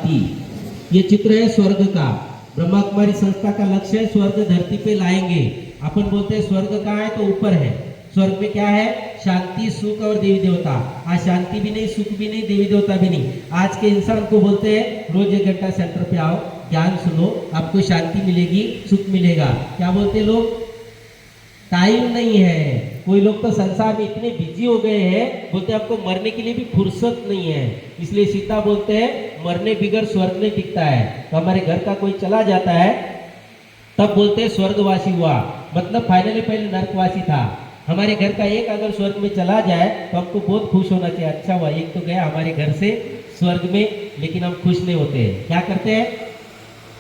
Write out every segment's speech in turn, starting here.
शांति। ये चित्र है स्वर्ग का। ब्रह्मा कुमारी संस्था का लक्ष्य है स्वर्ग धरती पे लाएंगे। अपन बोलते हैं स्वर्ग कहाँ है, तो ऊपर है। स्वर्ग में क्या है, शांति, सुख और देवी देवता। आज शांति भी नहीं, सुख भी नहीं, देवी देवता भी नहीं। आज के इंसान को बोलते हैं रोज 1 घंटा सेंटर पे आओ, ज्ञान सुनो, आपको शांति मिलेगी, सुख मिलेगा। क्या बोलते हैं लोग, टाइम नहीं है। कोई लोग तो संसार में इतने बिजी हो गए हैं, बोलते हैं आपको मरने के लिए भी फुर्सत नहीं है। इसलिए सीता बोलते हैं मरने बिगर स्वर्ग नहीं दिखता है। तो हमारे घर का कोई चला जाता है तब बोलते हैं स्वर्गवासी हुआ, मतलब फाइनली पहले नरकवासी था। हमारे घर का एक अगर स्वर्ग में चला जाए तो हमको बहुत खुश होना चाहिए, अच्छा हुआ एक तो गया हमारे घर से स्वर्ग में। लेकिन हम खुश नहीं होते हैं, क्या करते हैं,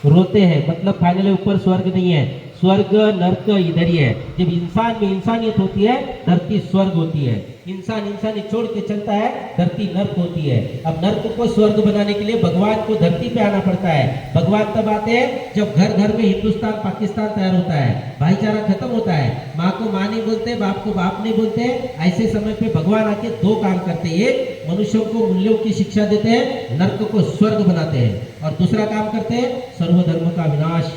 रोते हैं, मतलब फाइनली ऊपर स्वर्ग नहीं है। स्वर्ग नर्क इधर ही है। जब इंसान में इंसानियत होती है, धरती स्वर्ग होती है। इंसान इंसानियत छोड़ के चलता है, धरती नर्क होती है। अब नर्क को स्वर्ग बनाने के लिए भगवान को धरती पे आना पड़ता है। भगवान तब आते हैं जब घर घर में हिंदुस्तान पाकिस्तान तैयार होता है, भाईचारा खत्म होता है, माँ को माँ नहीं बोलते, बाप को बाप नहीं बोलते। ऐसे समय पे भगवान आके 2 काम करते हैं। एक, मनुष्यों को मूल्यों की शिक्षा देते हैं, नर्क को स्वर्ग बनाते हैं। और दूसरा काम करते हैं सर्वधर्म का विनाश,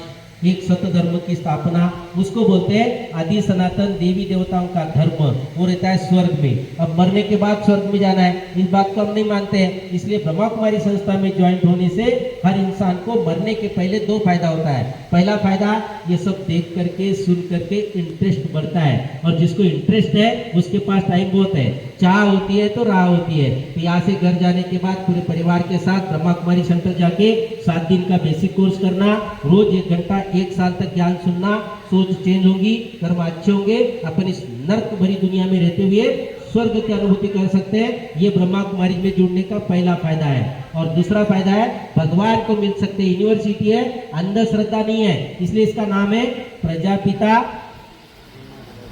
एक सत्य धर्म की स्थापना। उसको बोलते हैं आदि सनातन देवी देवताओं का धर्म। वो रहता है स्वर्ग में। अब मरने के बाद स्वर्ग में जाना है, इस बात को हम नहीं मानते हैं। इसलिए ब्रह्मा कुमारी संस्था में ज्वाइंट होने से हर इंसान को मरने के पहले 2 फायदा होता है। पहला फायदा, ये सब देख करके सुन करके इंटरेस्ट बढ़ता है, और जिसको इंटरेस्ट है उसके पास टाइम बहुत है, चाह होती है तो राह होती है। तो यहाँ से घर जाने के बाद पूरे परिवार के साथ ब्रह्मा कुमारी सेंटर जाके 7 दिन का बेसिक कोर्स करना, रोज 1 घंटा 1 साल तक ज्ञान सुनना, सोच चेंज होगी, कर्म अच्छे होंगे, अपन इस नर्क भरी दुनिया में रहते हुए स्वर्ग की अनुभूति कर सकते हैं। ये ब्रह्मा कुमारी में जुड़ने का पहला फायदा है। और दूसरा फायदा है भगवान को मिल सकते हैं। यूनिवर्सिटी है, अंधश्रद्धा नहीं है, इसलिए इसका नाम है प्रजापिता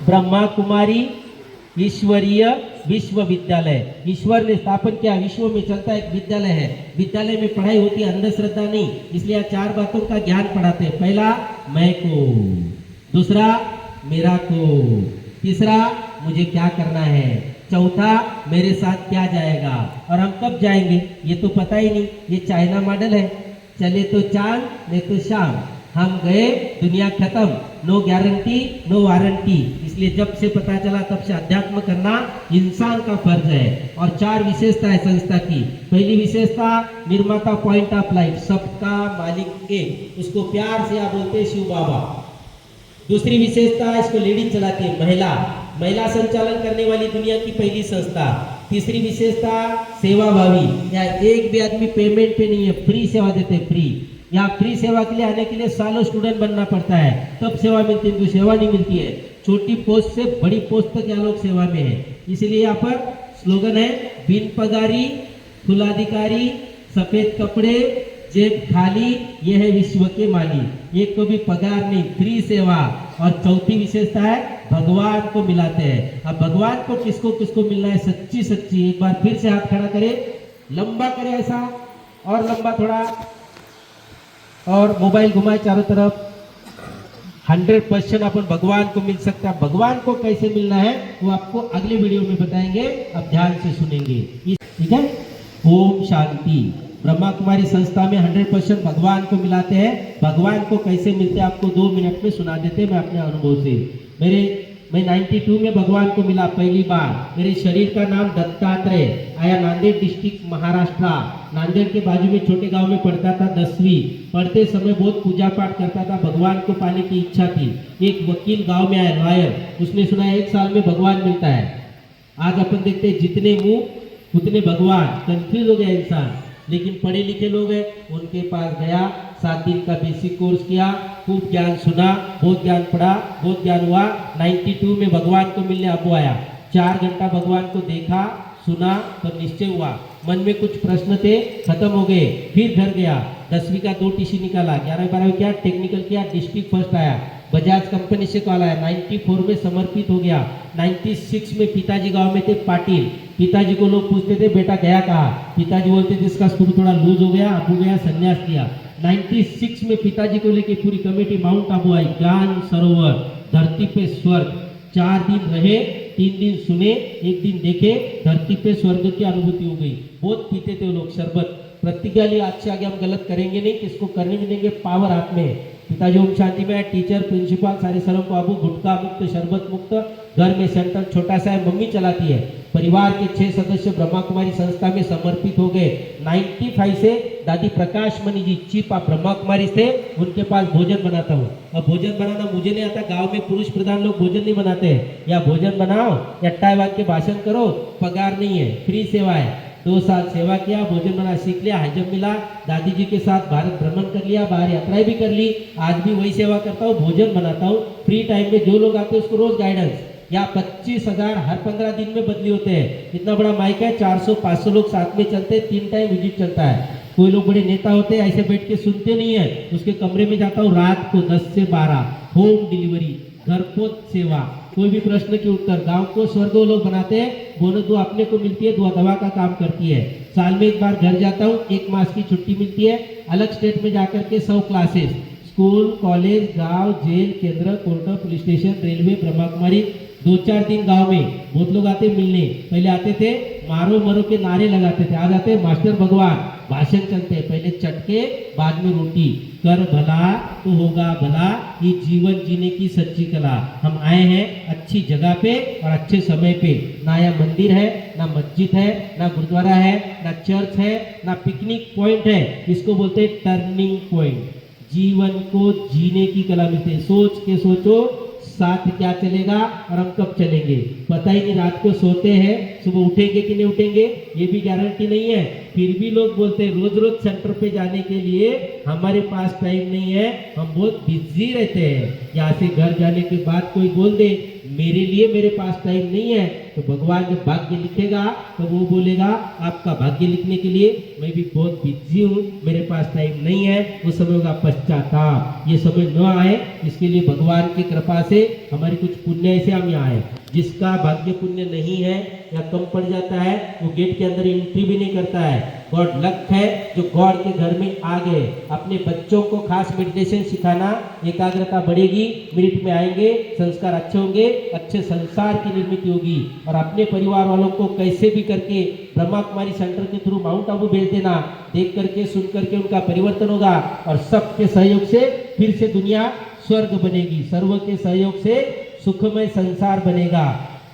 ब्रह्मा कुमारी ईश्वरीय विश्वविद्यालय। ईश्वर ने स्थापन किया, विश्व में चलता एक विद्यालय है। विद्यालय में पढ़ाई होती है, अंधश्रद्धा नहीं। इसलिए 4 बातों का ज्ञान पढ़ाते हैं। पहला, मैं को, दूसरा, मेरा को, तीसरा, मुझे क्या करना है, चौथा, मेरे साथ क्या जाएगा और हम कब जाएंगे ये तो पता ही नहीं। ये चाइना मॉडल है, चले तो चांद नहीं तो शाम, हम गए दुनिया खत्म, नो गारंटी नो वारंटी। इसलिए जब से पता चला तब से अध्यात्म करना इंसान का फर्ज है। और 4 विशेषता है संस्था की। पहली विशेषता, निर्माता पॉइंट ऑफ लाइट, सबका मालिक एक, उसको प्यार से आप बोलते हैं शिव बाबा। दूसरी विशेषता, इसको लेडीज चलाती है, महिला संचालन करने वाली दुनिया की पहली संस्था। तीसरी विशेषता, सेवा भावी, यहाँ एक भी आदमी पेमेंट पे नहीं है, फ्री सेवा देते हैं, फ्री। यहाँ फ्री सेवा के लिए आने के लिए सालों स्टूडेंट बनना पड़ता है, तब सेवा मिलती है, सेवा नहीं मिलती है। छोटी पोस्ट से बड़ी पोस्ट तक यहाँ लोग सेवा में है। इसलिए यहाँ पर स्लोगन है, बिन पगारी फुलाधिकारी, सफेद कपड़े जेब खाली, ये है विश्व के मालिक। एक को भी पगार नहीं, फ्री सेवा। और चौथी विशेषता है, भगवान को मिलाते हैं। अब भगवान को किसको किसको मिलना है, सच्ची सच्ची, एक बार फिर से हाथ खड़ा करे, लंबा करे ऐसा, और लंबा थोड़ा, और मोबाइल घुमाए चारों तरफ। 100% अपन भगवान को मिल सकता है। भगवान को कैसे मिलना है वो आपको अगले वीडियो में बताएंगे, अब ध्यान से सुनेंगे, ठीक है। ओम शांति। ब्रह्मा कुमारी संस्था में 100% भगवान को मिलाते हैं। भगवान को कैसे मिलते हैं आपको 2 मिनट में सुना देते हैं मैं अपने अनुभव से। मैं 92 में भगवान को मिला पहली बार। मेरे शरीर का नाम दत्तात्रेय, आया नांदेड़ डिस्ट्रिक्ट महाराष्ट्र। नांदेड़ के बाजू में छोटे गांव में पढ़ता था 10वीं। पढ़ते समय बहुत पूजा पाठ करता था, भगवान को पाने की इच्छा थी। एक वकील गांव में आया, लॉयर, उसने सुना 1 साल में भगवान मिलता है। आज अपन देखते हैं जितने मुंह उतने भगवान, कंफ्यूज हो गया इंसान। लेकिन पढ़े लिखे लोग हैं, उनके पास गया, 7 दिन का बेसिक कोर्स किया, खूब ज्ञान सुना, बहुत ज्ञान पढ़ा, बहुत ज्ञान हुआ। 92 में भगवान को मिलने अबू आया। 4 घंटा भगवान को देखा, सुना, तब निश्चय हुआ। मन में कुछ प्रश्न थे, खत्म हो गए। फिर घर गया, 10वीं का 2 टीसी निकाला, 11वीं 12वीं किया, टेक्निकल किया, डिस्ट्रिक्ट फर्स्ट आया। बजाज कंपनी से कॉल आया, 94 में समर्पित हो गया। 96 में पिताजी गांव में थे पाटिल। पिताजी को लोग पूछते थे बेटा गया कहाँ, पिताजी बोलते थे इसका स्क्रू थोड़ा लूज हो गया, अबू गया संन्यास लिया। 96 में पिताजी को लेके पूरी कमेटी माउंट आबू आई, ज्ञान सरोवर, धरती पे स्वर्ग। 4 दिन रहे, 3 दिन सुने, 1 दिन देखे, धरती पे स्वर्ग की अनुभूति हो गई। बहुत पीते थे वो लोग शरबत, प्रतिज्ञा ली, आज से आगे हम गलत करेंगे नहीं, किसको करने भी देंगे, पावर हाथ में है। पिताजी ओम शांति में, टीचर, प्रिंसिपल, सारे सरों को बाबू, गुटखा मुक्त, शरबत मुक्त, घर में सेंटर छोटा सा है, मम्मी चलाती है। परिवार के 6 सदस्य ब्रह्मा कुमारी संस्था में समर्पित हो गए। 95 से दादी प्रकाश मणि जी चीफ ऑफ ब्रह्मा कुमारी थे, उनके पास भोजन बनाता हूँ। और भोजन बनाना मुझे नहीं आता, गांव में पुरुष प्रधान लोग भोजन नहीं बनाते हैं। या भोजन बनाओ या टाई बांध के भाषण करो, पगार नहीं है, फ्री सेवा है। 2 साल सेवा किया, भोजन बना सीख लिया, हजम मिला, दादी जी के साथ भारत भ्रमण कर लिया, बाहर यात्राएं भी कर ली। आज भी वही सेवा करता हूँ, भोजन बनाता हूँ। फ्री टाइम में जो लोग आते हैं उसको रोज गाइडेंस, या 25,000 हर 15 दिन में बदली होते हैं। इतना बड़ा माइक है, 400-500 लोग साथ में चलते हैं, 3 टाइम विजिट चलता है। कोई लोग बड़े नेता होते हैं, ऐसे बैठ के सुनते नहीं है, उसके कमरे में जाता हूँ रात को 10 से 12, होम डिलीवरी, घर पोत सेवा, कोई भी प्रश्न के उत्तर। गांव को स्वर्ग लोग बनाते हैं, बोनस दुआ अपने को मिलती है, दुआ दवा का काम करती है। साल में एक बार घर जाता हूँ, 1 मास की छुट्टी मिलती है, अलग स्टेट में जाकर के 100 क्लासेस, स्कूल, कॉलेज, गांव, जेल, केंद्र, court, police station, railway, Brahma Kumari. 2-4 दिन गांव में बहुत लोग आते मिलने। पहले आते थे मारो मरो के नारे लगाते थे, आज आते मास्टर भगवान, भाषण चलते हैं। पहले चटके, बाद में रोटी। कर भला तो होगा भला, ये जीवन जीने की सच्ची कला। हम आए हैं अच्छी जगह पे और अच्छे समय पे। ना यहाँ मंदिर है, ना मस्जिद है, ना गुरुद्वारा है, ना चर्च है, ना पिकनिक पॉइंट है। इसको बोलते हैं टर्निंग पॉइंट। जीवन को जीने की कला मिलती है। सोच के सोचो साथ क्या चलेगा और हम कब चलेंगे, पता ही नहीं। रात को सोते हैं, सुबह उठेंगे कि नहीं उठेंगे ये भी गारंटी नहीं है। फिर भी लोग बोलते हैं रोज रोज सेंटर पे जाने के लिए हमारे पास टाइम नहीं है, हम बहुत बिजी रहते हैं। यहाँ से घर जाने के बाद कोई बोल दे मेरे लिए मेरे पास टाइम नहीं है, तो भगवान जब भाग्य लिखेगा तो वो बोलेगा आपका भाग्य लिखने के लिए मैं भी बहुत बिजी हूँ, मेरे पास टाइम नहीं है। वो समय होगा पश्चाताप। ये समय न आए इसके लिए भगवान की कृपा से हमारी कुछ पुण्य से हम यहाँ आए। जिसका भाग्य पुण्य नहीं है या कम पड़ जाता है वो गेट के अंदर एंट्री भी नहीं करता है। गॉड लक है जो गॉड के घर में आ गए। अपने बच्चों को खास मेडिटेशन सिखाना, एकाग्रता बढ़ेगी, मिनट में आएंगे, संस्कार अच्छे होंगे, अच्छे संसार की निर्मित होगी। और अपने परिवार वालों को कैसे भी करके ब्रह्मा कुमारी सेंटर के थ्रू माउंट आबू भेज देना। देख करके सुन करके उनका परिवर्तन होगा और सबके सहयोग से फिर से दुनिया स्वर्ग बनेगी। सर्व के सहयोग से सुखमय संसार बनेगा।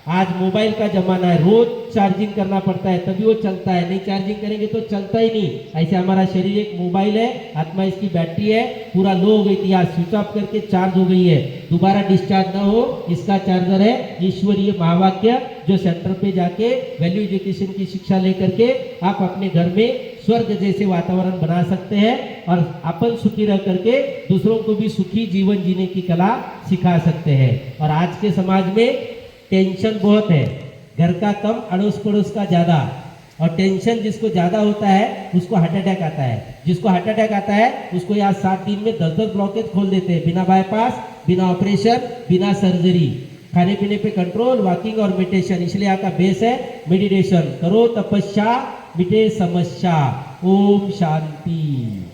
आज मोबाइल का जमाना है, रोज चार्जिंग करना पड़ता है तभी वो चलता है, नहीं चार्जिंग करेंगे तो चलता ही नहीं। ऐसे हमारा शरीर एक मोबाइल है, आत्मा इसकी बैटरी है, पूरा लो हो गई थी, आज स्विच ऑफ करके चार्ज हो गई है। दोबारा डिस्चार्ज ना हो इसका चार्जर है ईश्वरीय महावाक्य, जो सेंटर पे जाके वैल्यू एजुकेशन की शिक्षा लेकर के आप अपने घर में स्वर्ग जैसे वातावरण बना सकते हैं और अपन सुखी रह करके दूसरों को भी सुखी जीवन जीने की कला सिखा सकते हैं। और आज के समाज में टेंशन बहुत है, घर का कम अड़ोस पड़ोस का ज़्यादा। और टेंशन जिसको ज़्यादा होता है उसको हार्ट अटैक आता है। जिसको हार्ट अटैक आता है उसको यहाँ 7 दिन में 10-10 ब्लॉकेज खोल देते हैं, बिना बाईपास, बिना ऑपरेशन, बिना सर्जरी। खाने पीने पे कंट्रोल, वॉकिंग और मेडिटेशन, इसलिए यहाँ का बेस है मेडिटेशन। करो तपस्या, मिटे समस्या। ओम शांति।